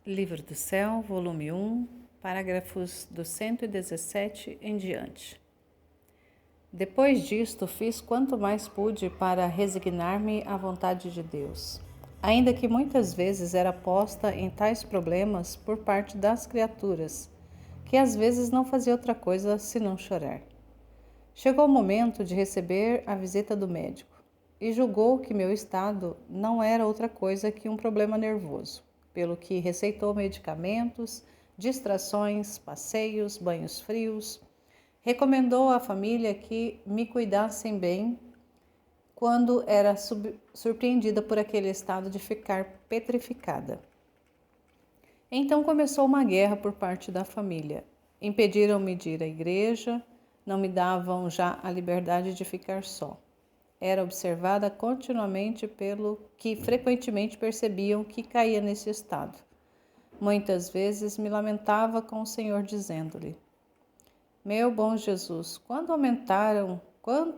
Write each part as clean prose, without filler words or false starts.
Livro do Céu, volume 1, parágrafos do 117 em diante. Depois disto, fiz quanto mais pude para resignar-me à vontade de Deus, ainda que muitas vezes era posta em tais problemas por parte das criaturas, que às vezes não fazia outra coisa senão chorar. Chegou o momento de receber a visita do médico, e julgou que meu estado não era outra coisa que um problema nervoso, pelo que receitou medicamentos, distrações, passeios, banhos frios. Recomendou à família que me cuidassem bem quando era surpreendida por aquele estado de ficar petrificada. Então começou uma guerra por parte da família. Impediram-me de ir à igreja, não me davam já a liberdade de ficar só. Era observada continuamente pelo que frequentemente percebiam que caía nesse estado. Muitas vezes me lamentava com o Senhor, dizendo-lhe: Meu bom Jesus, quanto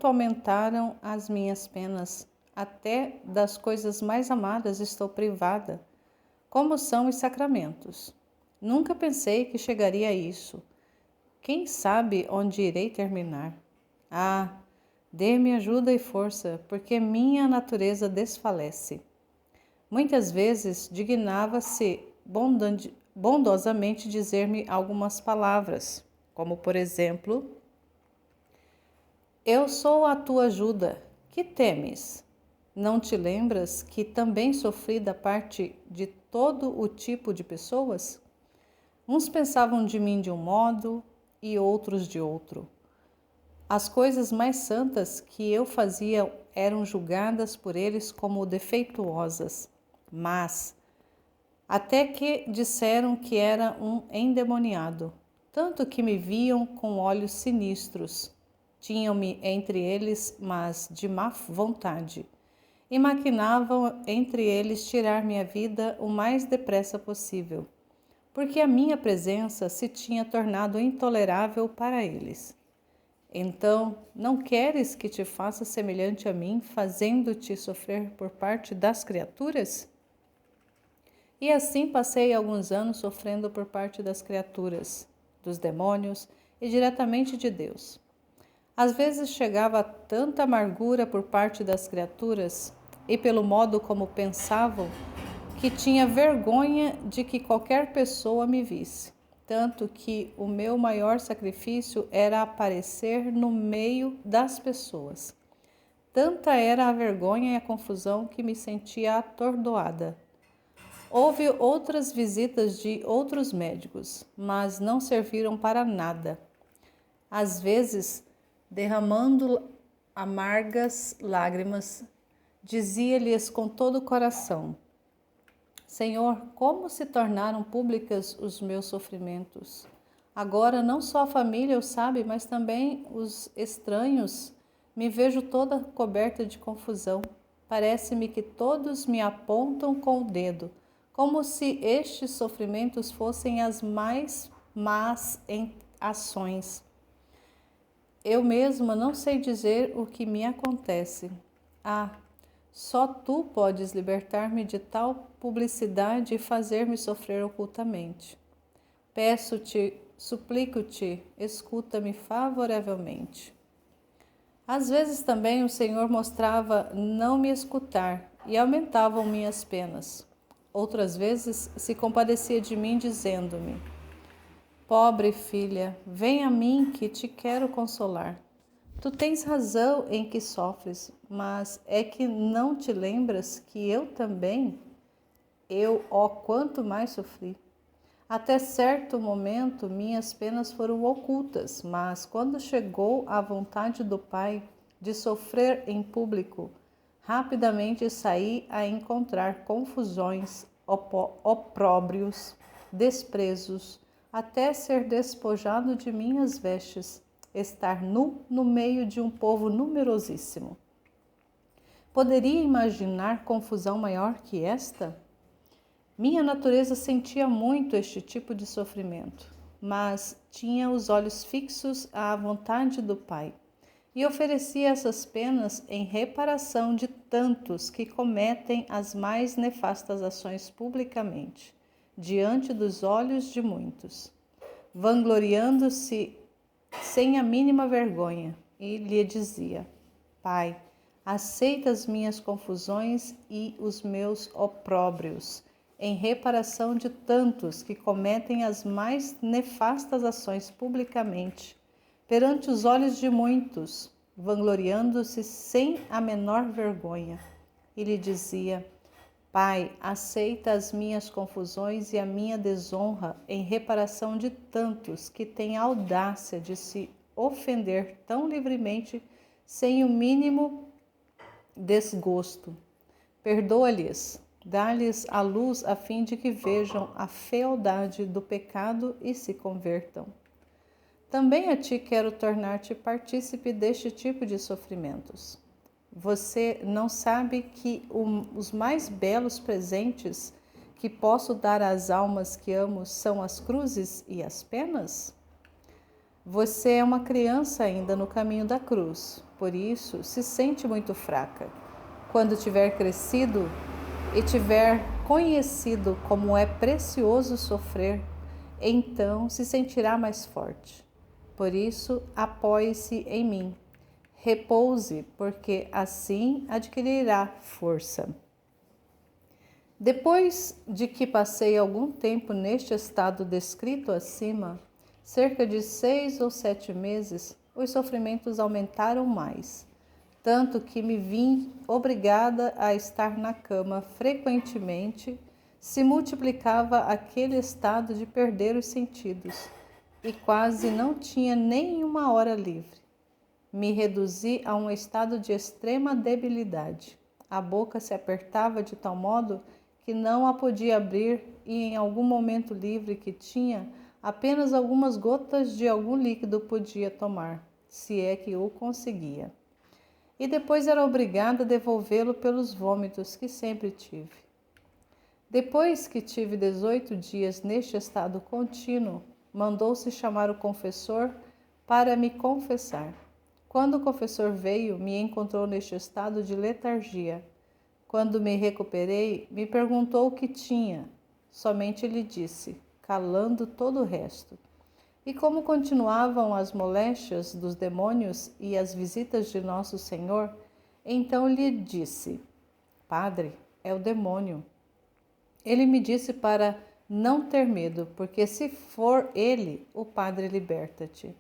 aumentaram as minhas penas, até das coisas mais amadas estou privada, como são os sacramentos. Nunca pensei que chegaria a isso. Quem sabe onde irei terminar? Ah, dê-me ajuda e força, porque minha natureza desfalece. Muitas vezes dignava-se bondosamente dizer-me algumas palavras, como por exemplo: Eu sou a tua ajuda, que temes? Não te lembras que também sofri da parte de todo o tipo de pessoas? Uns pensavam de mim de um modo e outros de outro. As coisas mais santas que eu fazia eram julgadas por eles como defeituosas, mas até que disseram que era um endemoniado, tanto que me viam com olhos sinistros. Tinham-me entre eles, mas de má vontade, e maquinavam entre eles tirar minha vida o mais depressa possível, porque a minha presença se tinha tornado intolerável para eles. Então, não queres que te faça semelhante a mim, fazendo-te sofrer por parte das criaturas? E assim passei alguns anos sofrendo por parte das criaturas, dos demônios e diretamente de Deus. Às vezes chegava a tanta amargura por parte das criaturas e pelo modo como pensavam, que tinha vergonha de que qualquer pessoa me visse. Tanto que o meu maior sacrifício era aparecer no meio das pessoas. Tanta era a vergonha e a confusão que me sentia atordoada. Houve outras visitas de outros médicos, mas não serviram para nada. Às vezes, derramando amargas lágrimas, dizia-lhes com todo o coração: Senhor, como se tornaram públicas os meus sofrimentos? Agora não só a família o sabe, mas também os estranhos. Me vejo toda coberta de confusão. Parece-me que todos me apontam com o dedo, como se estes sofrimentos fossem as mais más ações. Eu mesma não sei dizer o que me acontece. Ah, só tu podes libertar-me de tal publicidade e fazer-me sofrer ocultamente. Peço-te, suplico-te, escuta-me favoravelmente. Às vezes também o Senhor mostrava não me escutar e aumentavam minhas penas. Outras vezes se compadecia de mim, dizendo-me: Pobre filha, vem a mim que te quero consolar. Tu tens razão em que sofres, mas é que não te lembras que eu também, quanto mais sofri. Até certo momento minhas penas foram ocultas, mas quando chegou a vontade do Pai de sofrer em público, rapidamente saí a encontrar confusões, opróbrios, desprezos, até ser despojado de minhas vestes, estar nu no meio de um povo numerosíssimo. Poderia imaginar confusão maior que esta? Minha natureza sentia muito este tipo de sofrimento, mas tinha os olhos fixos à vontade do Pai e oferecia essas penas em reparação de tantos que cometem as mais nefastas ações publicamente, diante dos olhos de muitos, vangloriando-se sem a mínima vergonha, e lhe dizia: Pai, aceita as minhas confusões e os meus opróbrios, em reparação de tantos que cometem as mais nefastas ações publicamente, perante os olhos de muitos, vangloriando-se sem a menor vergonha. E lhe dizia: Pai, aceita as minhas confusões e a minha desonra em reparação de tantos que têm a audácia de se ofender tão livremente sem o mínimo desgosto. Perdoa-lhes, dá-lhes a luz a fim de que vejam a fealdade do pecado e se convertam. Também a ti quero tornar-te partícipe deste tipo de sofrimentos. Você não sabe que os mais belos presentes que posso dar às almas que amo são as cruzes e as penas? Você é uma criança ainda no caminho da cruz, por isso se sente muito fraca. Quando tiver crescido e tiver conhecido como é precioso sofrer, então se sentirá mais forte. Por isso, apoie-se em mim. Repouse, porque assim adquirirá força. Depois de que passei algum tempo neste estado descrito acima, cerca de 6 ou 7 meses, os sofrimentos aumentaram mais, tanto que me vi obrigada a estar na cama frequentemente, se multiplicava aquele estado de perder os sentidos, e quase não tinha nem uma hora livre. Me reduzi a um estado de extrema debilidade. A boca se apertava de tal modo que não a podia abrir e em algum momento livre que tinha, apenas algumas gotas de algum líquido podia tomar, se é que o conseguia. E depois era obrigada a devolvê-lo pelos vômitos que sempre tive. Depois que tive 18 dias neste estado contínuo, mandou-se chamar o confessor para me confessar. Quando o confessor veio, me encontrou neste estado de letargia. Quando me recuperei, me perguntou o que tinha. Somente lhe disse, calando todo o resto. E como continuavam as moléstias dos demônios e as visitas de Nosso Senhor, então lhe disse: Padre, é o demônio. Ele me disse para não ter medo, porque se for ele, o Padre liberta-te.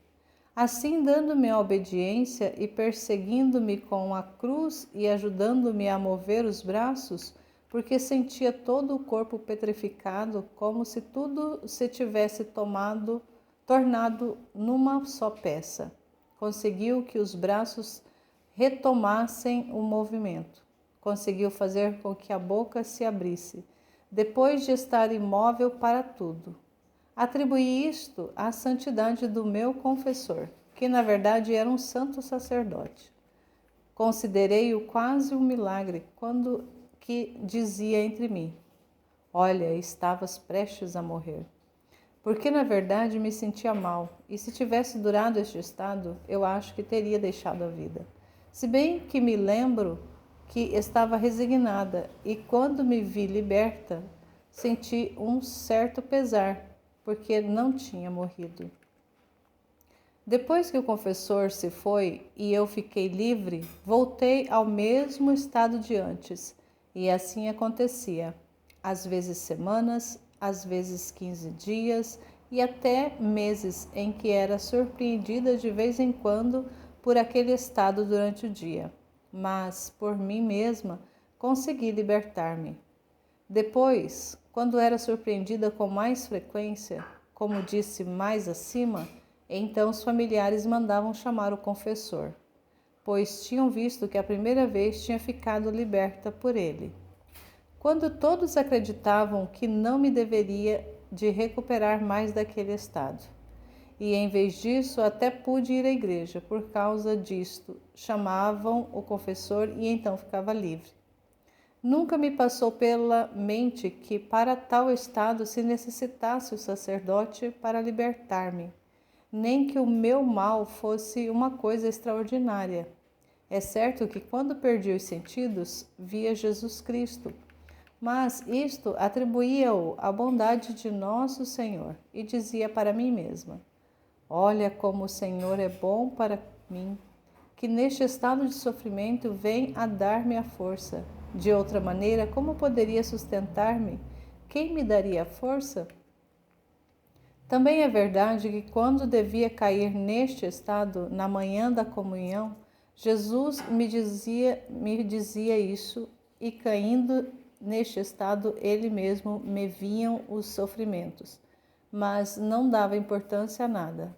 Assim, dando-me a obediência e perseguindo-me com a cruz e ajudando-me a mover os braços, porque sentia todo o corpo petrificado, como se tudo se tivesse tornado numa só peça. Conseguiu que os braços retomassem o movimento. Conseguiu fazer com que a boca se abrisse, depois de estar imóvel para tudo. Atribuí isto à santidade do meu confessor, que na verdade era um santo sacerdote. Considerei-o quase um milagre quando que dizia entre mim: Olha, estavas prestes a morrer. Porque na verdade me sentia mal, e se tivesse durado este estado, eu acho que teria deixado a vida. Se bem que me lembro que estava resignada, e quando me vi liberta, senti um certo pesar, porque não tinha morrido. Depois que o confessor se foi e eu fiquei livre, voltei ao mesmo estado de antes, e assim acontecia, às vezes semanas, às vezes 15 dias e até meses em que era surpreendida de vez em quando por aquele estado durante o dia, mas por mim mesma consegui libertar-me. Depois, quando era surpreendida com mais frequência, como disse mais acima, então os familiares mandavam chamar o confessor, pois tinham visto que a primeira vez tinha ficado liberta por ele. Quando todos acreditavam que não me deveria de recuperar mais daquele estado, e em vez disso até pude ir à igreja, por causa disto, chamavam o confessor e então ficava livre. Nunca me passou pela mente que para tal estado se necessitasse o sacerdote para libertar-me, nem que o meu mal fosse uma coisa extraordinária. É certo que quando perdi os sentidos, via Jesus Cristo, Mas isto atribuía-o à bondade de nosso Senhor, e dizia para mim mesma: olha como o Senhor é bom para mim, que neste estado de sofrimento vem a dar-me a força. De outra maneira, como poderia sustentar-me? Quem me daria a força? Também é verdade que quando devia cair neste estado, na manhã da comunhão, Jesus me dizia isso, e caindo neste estado, ele mesmo me vinham os sofrimentos, mas não dava importância a nada.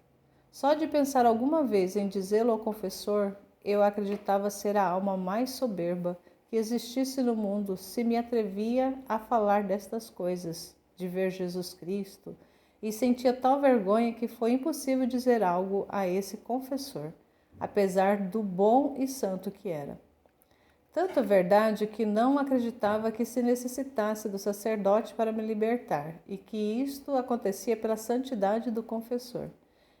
Só de pensar alguma vez em dizê-lo ao confessor, eu acreditava ser a alma mais soberba que existisse no mundo se me atrevia a falar destas coisas, de ver Jesus Cristo, e sentia tal vergonha que foi impossível dizer algo a esse confessor, apesar do bom e santo que era. Tanto é verdade que não acreditava que se necessitasse do sacerdote para me libertar, e que isto acontecia pela santidade do confessor.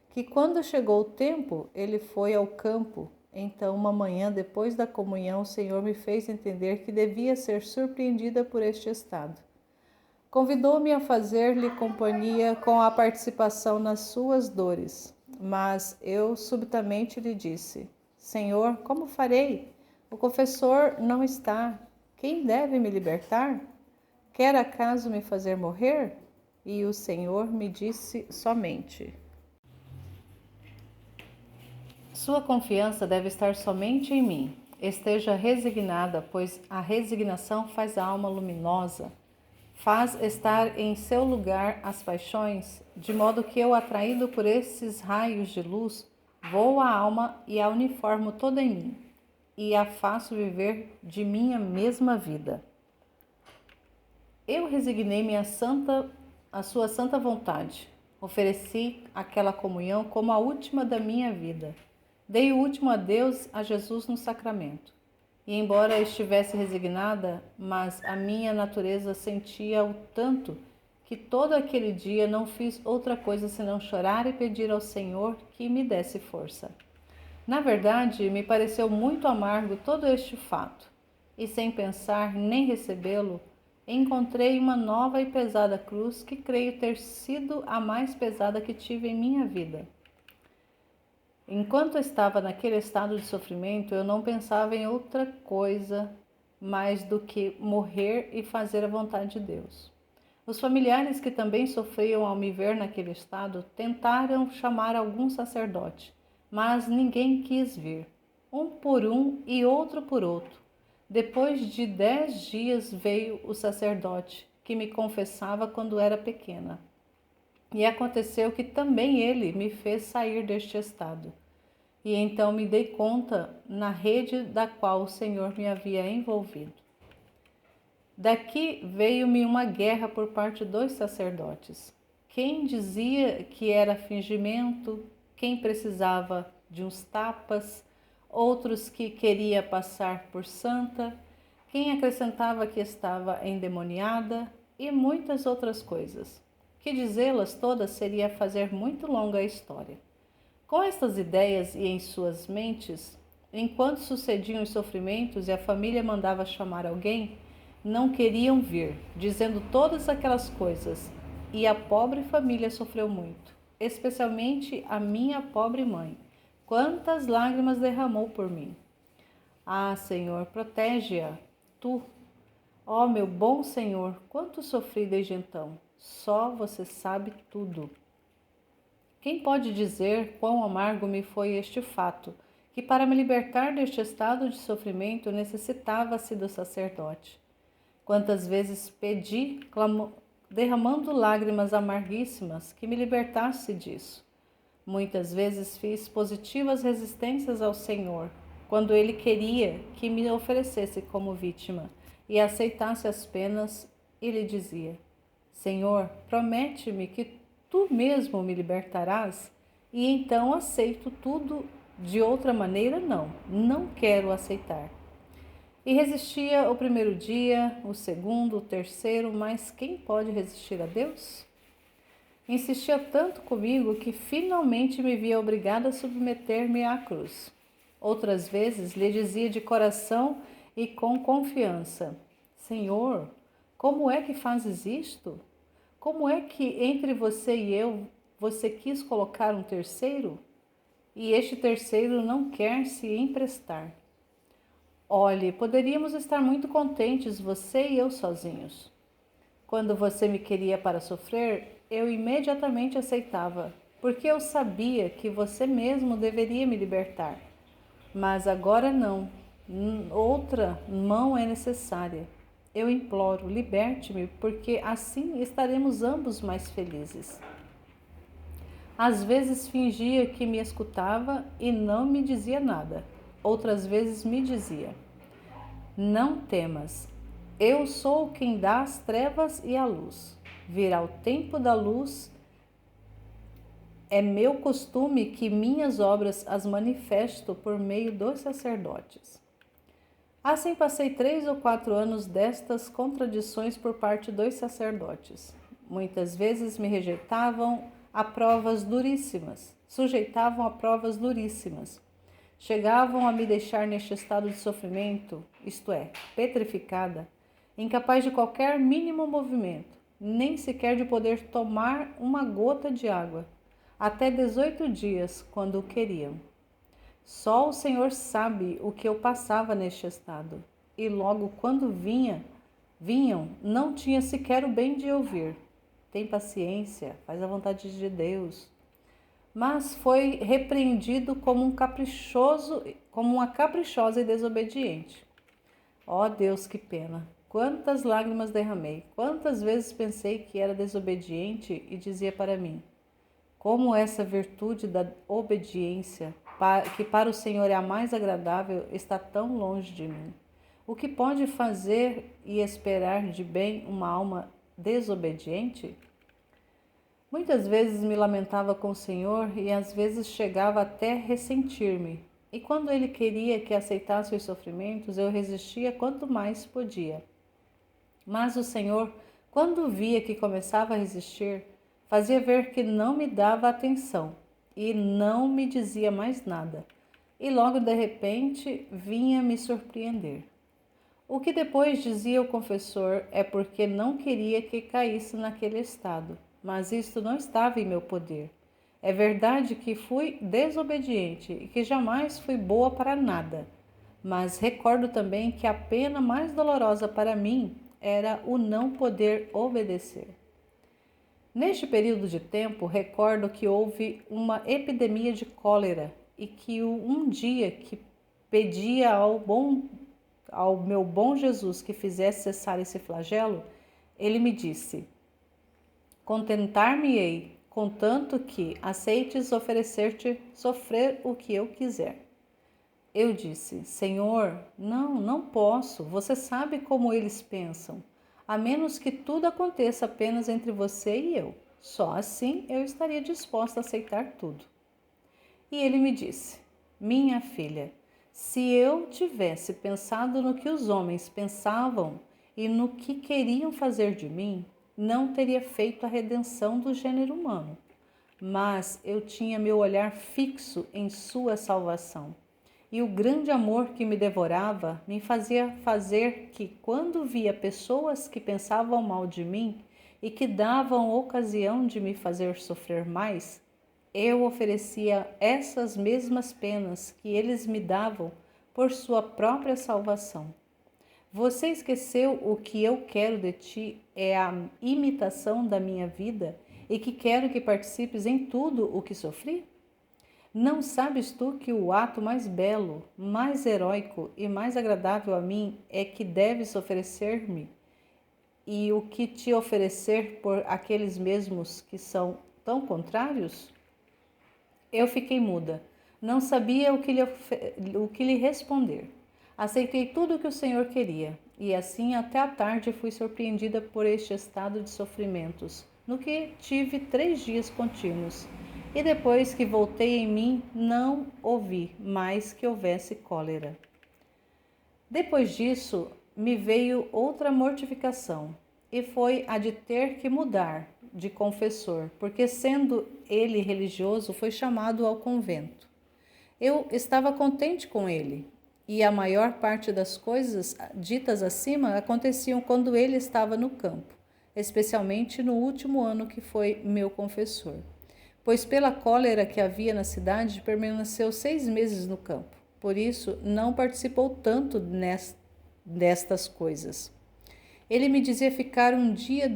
Que quando chegou o tempo, ele foi ao campo. Então, uma manhã depois da comunhão, o Senhor me fez entender que devia ser surpreendida por este estado. Convidou-me a fazer-lhe companhia com a participação nas suas dores, mas eu subitamente lhe disse: Senhor, como farei? O confessor não está. Quem deve me libertar? Quer acaso me fazer morrer? E o Senhor me disse somente: sua confiança deve estar somente em mim. Esteja resignada, pois a resignação faz a alma luminosa, faz estar em seu lugar as paixões, de modo que eu, atraído por esses raios de luz, vou à alma e a uniformo toda em mim, e a faço viver de minha mesma vida. Eu resignei-me à sua santa vontade. Ofereci aquela comunhão como a última da minha vida. Dei o último adeus a Jesus no sacramento. E embora estivesse resignada, mas a minha natureza sentia-o tanto que todo aquele dia não fiz outra coisa senão chorar e pedir ao Senhor que me desse força. Na verdade, me pareceu muito amargo todo este fato, e sem pensar nem recebê-lo, encontrei uma nova e pesada cruz que creio ter sido a mais pesada que tive em minha vida. Enquanto estava naquele estado de sofrimento, eu não pensava em outra coisa mais do que morrer e fazer a vontade de Deus. Os familiares que também sofriam ao me ver naquele estado tentaram chamar algum sacerdote, mas ninguém quis vir, um por um e outro por outro. Depois de 10 dias veio o sacerdote, que me confessava quando era pequena. E aconteceu que também ele me fez sair deste estado. E então me dei conta na rede da qual o Senhor me havia envolvido. Daqui veio-me uma guerra por parte dos sacerdotes. Quem dizia que era fingimento, quem precisava de uns tapas, outros que queria passar por santa, quem acrescentava que estava endemoniada e muitas outras coisas. Que dizê-las todas seria fazer muito longa a história. Com estas ideias e em suas mentes, enquanto sucediam os sofrimentos e a família mandava chamar alguém, não queriam vir, dizendo todas aquelas coisas, e a pobre família sofreu muito, especialmente a minha pobre mãe. Quantas lágrimas derramou por mim! Ah, Senhor, protege-a, tu. Ó meu bom Senhor, quanto sofri desde então. Só você sabe tudo. Quem pode dizer quão amargo me foi este fato, que para me libertar deste estado de sofrimento necessitava-se do sacerdote? Quantas vezes pedi, derramando lágrimas amarguíssimas, que me libertasse disso. Muitas vezes fiz positivas resistências ao Senhor, quando Ele queria que me oferecesse como vítima e aceitasse as penas, e lhe dizia: Senhor, promete-me que tu mesmo me libertarás, e então aceito tudo. De outra maneira, não quero aceitar. E resistia o primeiro dia, o segundo, o terceiro, mas quem pode resistir a Deus? Insistia tanto comigo que finalmente me via obrigada a submeter-me à cruz. Outras vezes lhe dizia de coração e com confiança: Senhor, Como é que fazes isto? Como é que entre você e eu você quis colocar um terceiro? E este terceiro não quer se emprestar. Olhe, poderíamos estar muito contentes, você e eu sozinhos. Quando você me queria para sofrer, eu imediatamente aceitava, porque eu sabia que você mesmo deveria me libertar. Mas agora não. Outra mão é necessária. Eu imploro, liberte-me, porque assim estaremos ambos mais felizes. Às vezes fingia que me escutava e não me dizia nada. Outras vezes me dizia: Não temas, eu sou quem dá as trevas e a luz. Virá o tempo da luz. É meu costume que minhas obras as manifesto por meio dos sacerdotes. Assim passei 3 ou 4 anos destas contradições por parte dos sacerdotes. Muitas vezes me rejeitavam a provas duríssimas, sujeitavam a provas duríssimas. Chegavam a me deixar neste estado de sofrimento, isto é, petrificada, incapaz de qualquer mínimo movimento, nem sequer de poder tomar uma gota de água, até 18 dias, quando o queriam. Só o Senhor sabe o que eu passava neste estado, e logo quando vinham, não tinha sequer o bem de ouvir. Tem paciência, faz a vontade de Deus. Mas foi repreendido como uma caprichosa e desobediente. Ó Deus, que pena! Quantas lágrimas derramei, quantas vezes pensei que era desobediente e dizia para mim: como essa virtude da obediência, que para o Senhor é a mais agradável, está tão longe de mim. O que pode fazer e esperar de bem uma alma desobediente? Muitas vezes me lamentava com o Senhor e às vezes chegava até ressentir-me. E quando ele queria que aceitasse os sofrimentos, eu resistia quanto mais podia. Mas o Senhor, quando via que começava a resistir, fazia ver que não me dava atenção e não me dizia mais nada. E logo de repente vinha me surpreender. O que depois dizia o confessor é porque não queria que caísse naquele estado, mas isto não estava em meu poder. É verdade que fui desobediente e que jamais fui boa para nada, mas recordo também que a pena mais dolorosa para mim era o não poder obedecer. Neste período de tempo, recordo que houve uma epidemia de cólera e que um dia que pedia ao meu bom Jesus que fizesse cessar esse flagelo, ele me disse: contentar-me-ei, contanto que aceites oferecer-te sofrer o que eu quiser. Eu disse: Senhor, não posso, você sabe como eles pensam, a menos que tudo aconteça apenas entre você e eu. Só assim eu estaria disposta a aceitar tudo. E ele me disse: minha filha, se eu tivesse pensado no que os homens pensavam e no que queriam fazer de mim, não teria feito a redenção do gênero humano. Mas eu tinha meu olhar fixo em sua salvação. E o grande amor que me devorava me fazia fazer que, quando via pessoas que pensavam mal de mim e que davam ocasião de me fazer sofrer mais, eu oferecia essas mesmas penas que eles me davam por sua própria salvação. Você esqueceu o que eu quero de ti é a imitação da minha vida e que quero que participes em tudo o que sofri? Não sabes tu que o ato mais belo, mais heróico e mais agradável a mim é que deves oferecer-me, e o que te oferecer por aqueles mesmos que são tão contrários? Eu fiquei muda, não sabia o que lhe responder. Aceitei tudo o que o Senhor queria, e assim até a tarde fui surpreendida por este estado de sofrimentos, no que tive 3 dias contínuos. E depois que voltei em mim, não ouvi mais que houvesse cólera. Depois disso, me veio outra mortificação, e foi a de ter que mudar de confessor, porque sendo ele religioso, foi chamado ao convento. Eu estava contente com ele, e a maior parte das coisas ditas acima aconteciam quando ele estava no campo, especialmente no último ano que foi meu confessor. Pois pela cólera que havia na cidade, permaneceu 6 meses no campo. Por isso, não participou tanto destas coisas. Ele me dizia ficar um dia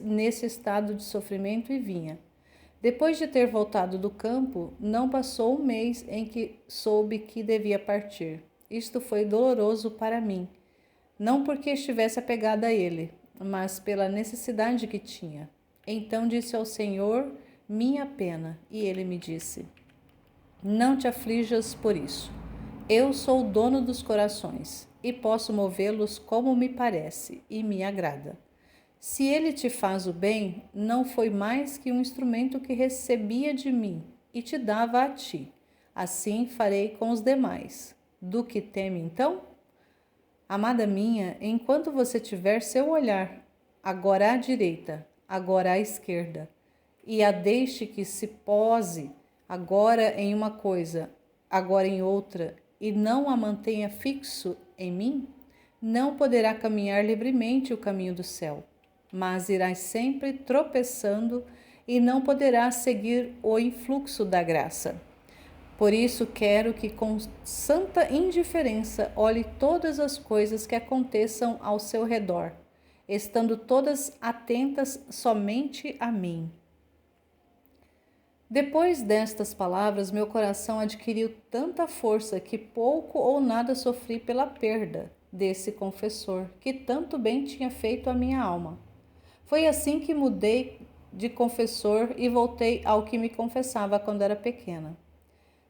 nesse estado de sofrimento e vinha. Depois de ter voltado do campo, não passou um mês em que soube que devia partir. Isto foi doloroso para mim, não porque estivesse apegada a ele, mas pela necessidade que tinha. Então disse ao Senhor minha pena, e ele me disse: Não te aflijas por isso. Eu sou o dono dos corações e posso movê-los como me parece e me agrada. Se ele te faz o bem, não foi mais que um instrumento que recebia de mim e te dava a ti. Assim farei com os demais. Do que teme então? Amada minha, enquanto você tiver seu olhar, agora à direita, agora à esquerda, e a deixe que se pose agora em uma coisa, agora em outra, e não a mantenha fixo em mim, não poderá caminhar livremente o caminho do céu, mas irá sempre tropeçando e não poderá seguir o influxo da graça. Por isso quero que com santa indiferença olhe todas as coisas que aconteçam ao seu redor, estando todas atentas somente a mim. Depois destas palavras, meu coração adquiriu tanta força que pouco ou nada sofri pela perda desse confessor, que tanto bem tinha feito à minha alma. Foi assim que mudei de confessor e voltei ao que me confessava quando era pequena.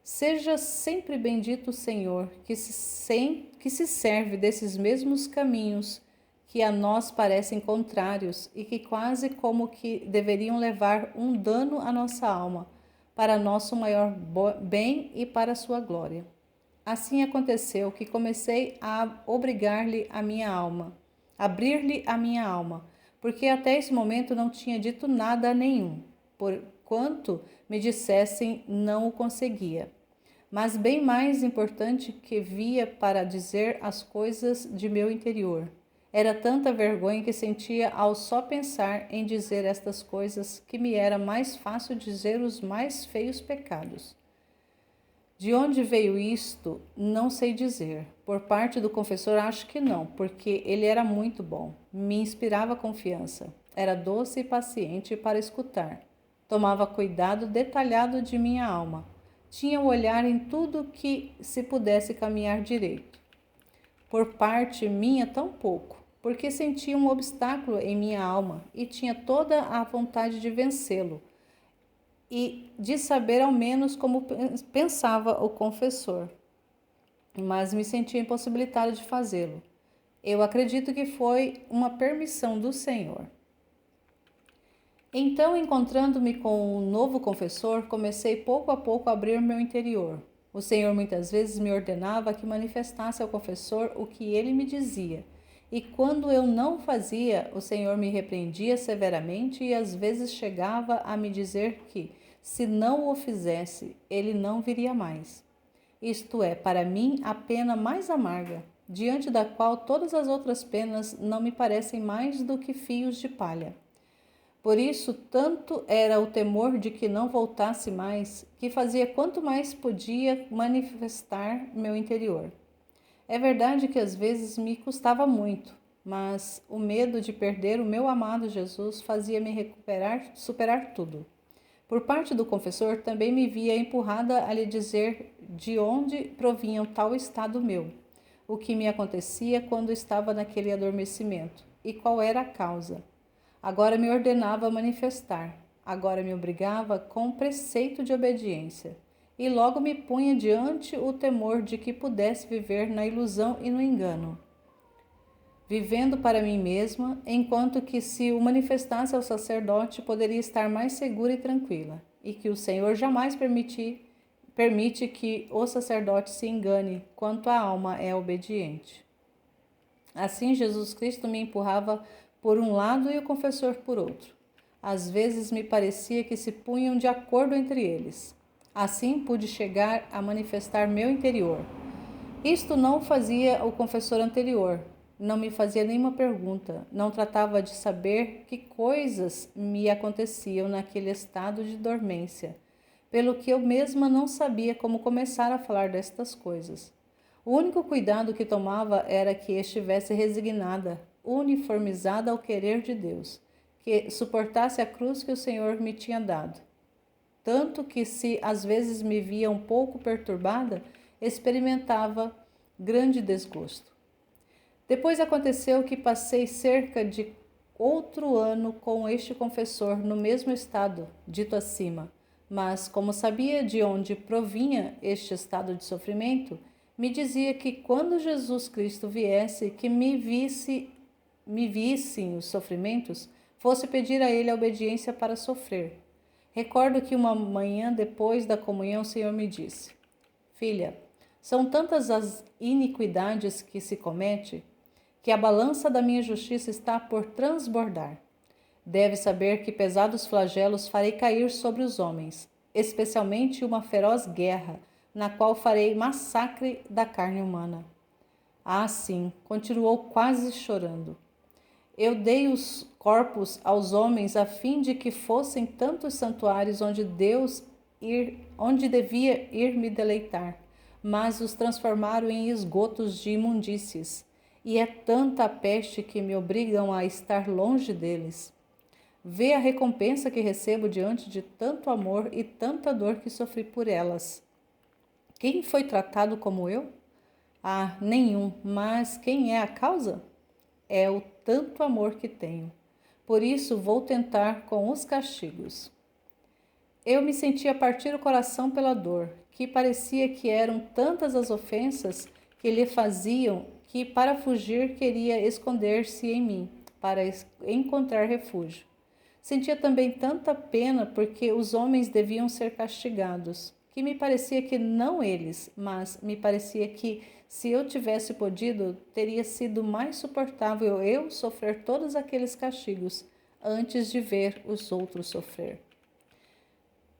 Seja sempre bendito o Senhor, que se serve desses mesmos caminhos que a nós parecem contrários e que quase como que deveriam levar um dano à nossa alma, para nosso maior bem e para a sua glória. Assim aconteceu que comecei a obrigar-lhe a minha alma, abrir-lhe a minha alma, porque até esse momento não tinha dito nada a nenhum, por quanto me dissessem não o conseguia. Mas bem mais importante que via para dizer as coisas de meu interior. Era tanta vergonha que sentia ao só pensar em dizer estas coisas que me era mais fácil dizer os mais feios pecados. De onde veio isto, não sei dizer. Por parte do confessor, acho que não, porque ele era muito bom, me inspirava confiança, era doce e paciente para escutar, tomava cuidado detalhado de minha alma, tinha o olhar em tudo que se pudesse caminhar direito. Por parte minha, tão pouco, porque sentia um obstáculo em minha alma e tinha toda a vontade de vencê-lo e de saber ao menos como pensava o confessor, mas me sentia impossibilitada de fazê-lo. Eu acredito que foi uma permissão do Senhor. Então, encontrando-me com um novo confessor, comecei pouco a pouco a abrir meu interior. O Senhor muitas vezes me ordenava que manifestasse ao confessor o que ele me dizia, e quando eu não o fazia, o Senhor me repreendia severamente e às vezes chegava a me dizer que, se não o fizesse, ele não viria mais. Isto é, para mim, a pena mais amarga, diante da qual todas as outras penas não me parecem mais do que fios de palha. Por isso, tanto era o temor de que não voltasse mais, que fazia quanto mais podia manifestar meu interior. É verdade que às vezes me custava muito, mas o medo de perder o meu amado Jesus fazia-me superar tudo. Por parte do confessor, também me via empurrada a lhe dizer de onde provinha tal estado meu, o que me acontecia quando estava naquele adormecimento e qual era a causa. Agora me ordenava manifestar, agora me obrigava com preceito de obediência, e logo me punha diante o temor de que pudesse viver na ilusão e no engano, vivendo para mim mesma, enquanto que se o manifestasse ao sacerdote poderia estar mais segura e tranquila, e que o Senhor jamais permite que o sacerdote se engane quanto a alma é obediente. Assim Jesus Cristo me empurrava por um lado e o confessor por outro. Às vezes me parecia que se punham de acordo entre eles. Assim pude chegar a manifestar meu interior. Isto não fazia o confessor anterior, não me fazia nenhuma pergunta, não tratava de saber que coisas me aconteciam naquele estado de dormência, pelo que eu mesma não sabia como começar a falar destas coisas. O único cuidado que tomava era que estivesse resignada, uniformizada ao querer de Deus, que suportasse a cruz que o Senhor me tinha dado. Tanto que, se às vezes me via um pouco perturbada, experimentava grande desgosto. Depois aconteceu que passei cerca de outro ano com este confessor no mesmo estado, dito acima, mas como sabia de onde provinha este estado de sofrimento, me dizia que quando Jesus Cristo viesse, que me vissem os sofrimentos, fosse pedir a ele a obediência para sofrer. Recordo que uma manhã depois da comunhão o Senhor me disse: Filha, são tantas as iniquidades que se comete, que a balança da minha justiça está por transbordar. Deve saber que pesados flagelos farei cair sobre os homens, especialmente uma feroz guerra, na qual farei massacre da carne humana. Ah, sim, continuou quase chorando. Eu dei os corpos aos homens a fim de que fossem tantos santuários onde devia ir me deleitar, mas os transformaram em esgotos de imundícies, e é tanta a peste que me obrigam a estar longe deles. Vê a recompensa que recebo diante de tanto amor e tanta dor que sofri por elas. Quem foi tratado como eu? Ah, nenhum, mas quem é a causa? É o tanto amor que tenho. Por isso vou tentar com os castigos. Eu me sentia partir o coração pela dor, que parecia que eram tantas as ofensas que lhe faziam que, para fugir, queria esconder-se em mim, para encontrar refúgio. Sentia também tanta pena porque os homens deviam ser castigados, que me parecia que não eles, mas me parecia que, se eu tivesse podido, teria sido mais suportável eu sofrer todos aqueles castigos antes de ver os outros sofrer.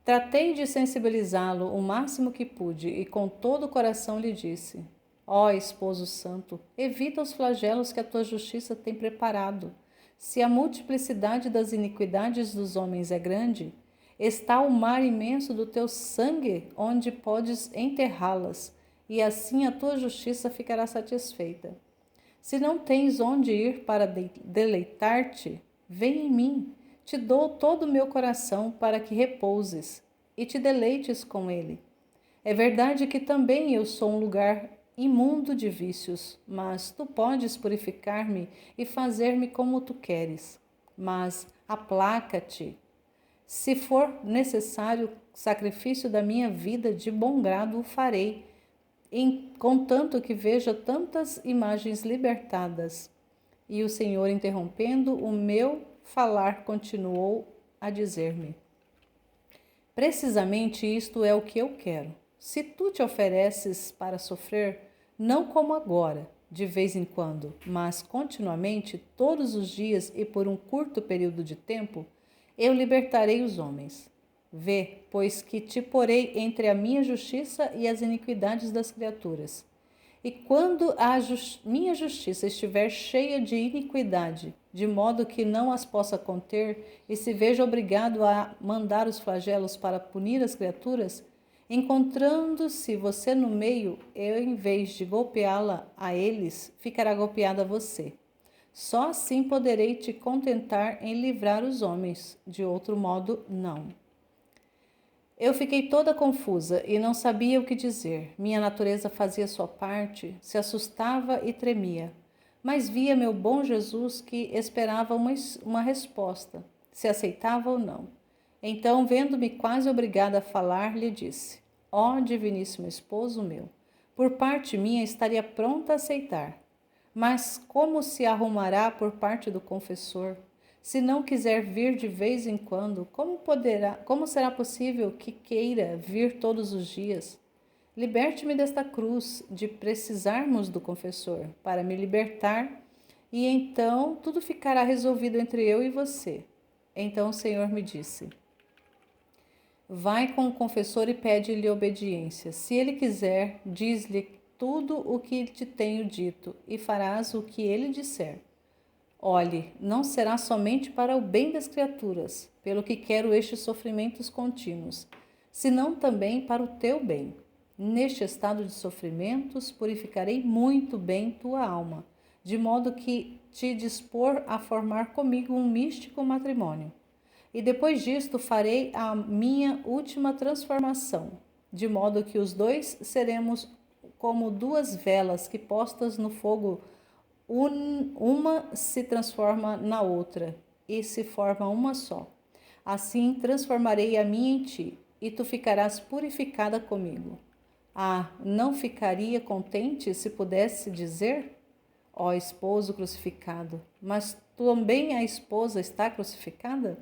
Tratei de sensibilizá-lo o máximo que pude e com todo o coração lhe disse: Ó esposo santo, evita os flagelos que a tua justiça tem preparado. Se a multiplicidade das iniquidades dos homens é grande, está o mar imenso do teu sangue onde podes enterrá-las, e assim a tua justiça ficará satisfeita. Se não tens onde ir para deleitar-te, vem em mim. Te dou todo o meu coração para que repouses e te deleites com ele. É verdade que também eu sou um lugar imundo de vícios, mas tu podes purificar-me e fazer-me como tu queres. Mas aplaca-te. Se for necessário sacrifício da minha vida, de bom grado o farei, contanto que veja tantas imagens libertadas. E o Senhor, interrompendo o meu falar, continuou a dizer-me: Precisamente isto é o que eu quero. Se tu te ofereces para sofrer, não como agora, de vez em quando, mas continuamente, todos os dias e por um curto período de tempo, eu libertarei os homens. Vê, pois que te porei entre a minha justiça e as iniquidades das criaturas. E quando minha justiça estiver cheia de iniquidade, de modo que não as possa conter, e se veja obrigado a mandar os flagelos para punir as criaturas, encontrando-se você no meio, eu, em vez de golpeá-la a eles, ficará golpeada a você. Só assim poderei te contentar em livrar os homens, de outro modo, não. Eu fiquei toda confusa e não sabia o que dizer. Minha natureza fazia sua parte, se assustava e tremia. Mas via meu bom Jesus que esperava uma resposta, se aceitava ou não. Então, vendo-me quase obrigada a falar, lhe disse: Ó diviníssimo esposo meu, por parte minha estaria pronta a aceitar. Mas como se arrumará por parte do confessor? Se não quiser vir de vez em quando, como será possível que queira vir todos os dias? Liberte-me desta cruz de precisarmos do confessor para me libertar, e então tudo ficará resolvido entre eu e você. Então o Senhor me disse: Vai com o confessor e pede-lhe obediência. Se ele quiser, diz-lhe tudo o que te tenho dito e farás o que ele disser. Olhe, não será somente para o bem das criaturas, pelo que quero estes sofrimentos contínuos, senão também para o teu bem. Neste estado de sofrimentos, purificarei muito bem tua alma, de modo que te dispor a formar comigo um místico matrimônio. E depois disto farei a minha última transformação, de modo que os dois seremos como duas velas que postas no fogo, uma se transforma na outra e se forma uma só. Assim transformarei a minha em ti, e tu ficarás purificada comigo. Ah, não ficaria contente se pudesse dizer, ó esposo crucificado, mas também a esposa está crucificada?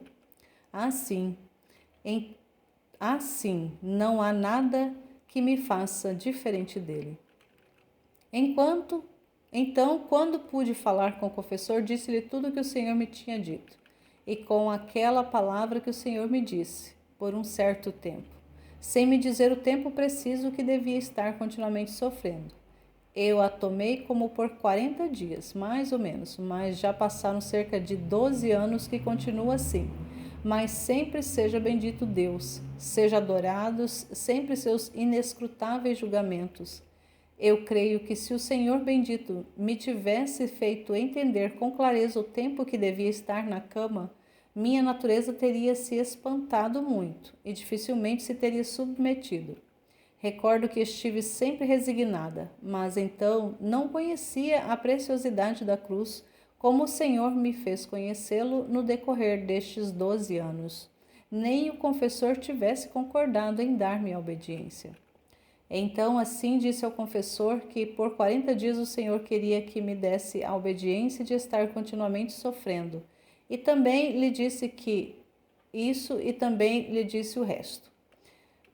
Assim, assim não há nada que me faça diferente dele. Então, quando pude falar com o confessor, disse-lhe tudo o que o Senhor me tinha dito, e com aquela palavra que o Senhor me disse, por um certo tempo, sem me dizer o tempo preciso que devia estar continuamente sofrendo. Eu a tomei como por 40 dias, mais ou menos, mas já passaram cerca de 12 anos que continua assim. Mas sempre seja bendito Deus, seja adorados sempre seus inescrutáveis julgamentos. Eu creio que se o Senhor bendito me tivesse feito entender com clareza o tempo que devia estar na cama, minha natureza teria se espantado muito e dificilmente se teria submetido. Recordo que estive sempre resignada, mas então não conhecia a preciosidade da cruz, como o Senhor me fez conhecê-lo no decorrer destes 12 anos. Nem o confessor tivesse concordado em dar-me a obediência. Então, assim disse ao confessor que por 40 dias o Senhor queria que me desse a obediência de estar continuamente sofrendo. E também lhe disse que isso e também lhe disse o resto.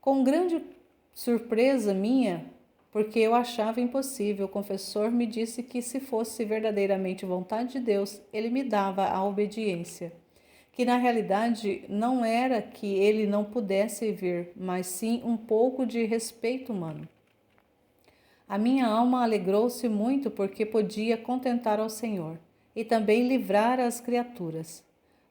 Com grande surpresa minha, porque eu achava impossível, o confessor me disse que se fosse verdadeiramente vontade de Deus, ele me dava a obediência. Que na realidade não era que ele não pudesse vir, mas sim um pouco de respeito humano. A minha alma alegrou-se muito porque podia contentar ao Senhor e também livrar as criaturas.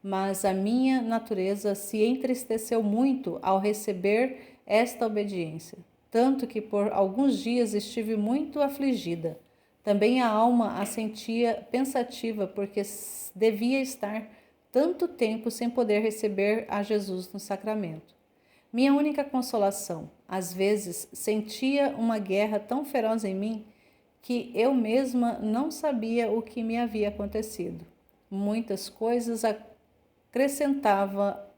Mas a minha natureza se entristeceu muito ao receber esta obediência, tanto que por alguns dias estive muito afligida. Também a alma a sentia pensativa porque devia estar tanto tempo sem poder receber a Jesus no sacramento. Minha única consolação, às vezes, sentia uma guerra tão feroz em mim que eu mesma não sabia o que me havia acontecido. Muitas coisas acrescentava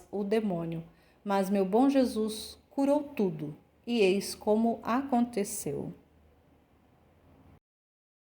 o demônio, mas meu bom Jesus curou tudo, e eis como aconteceu.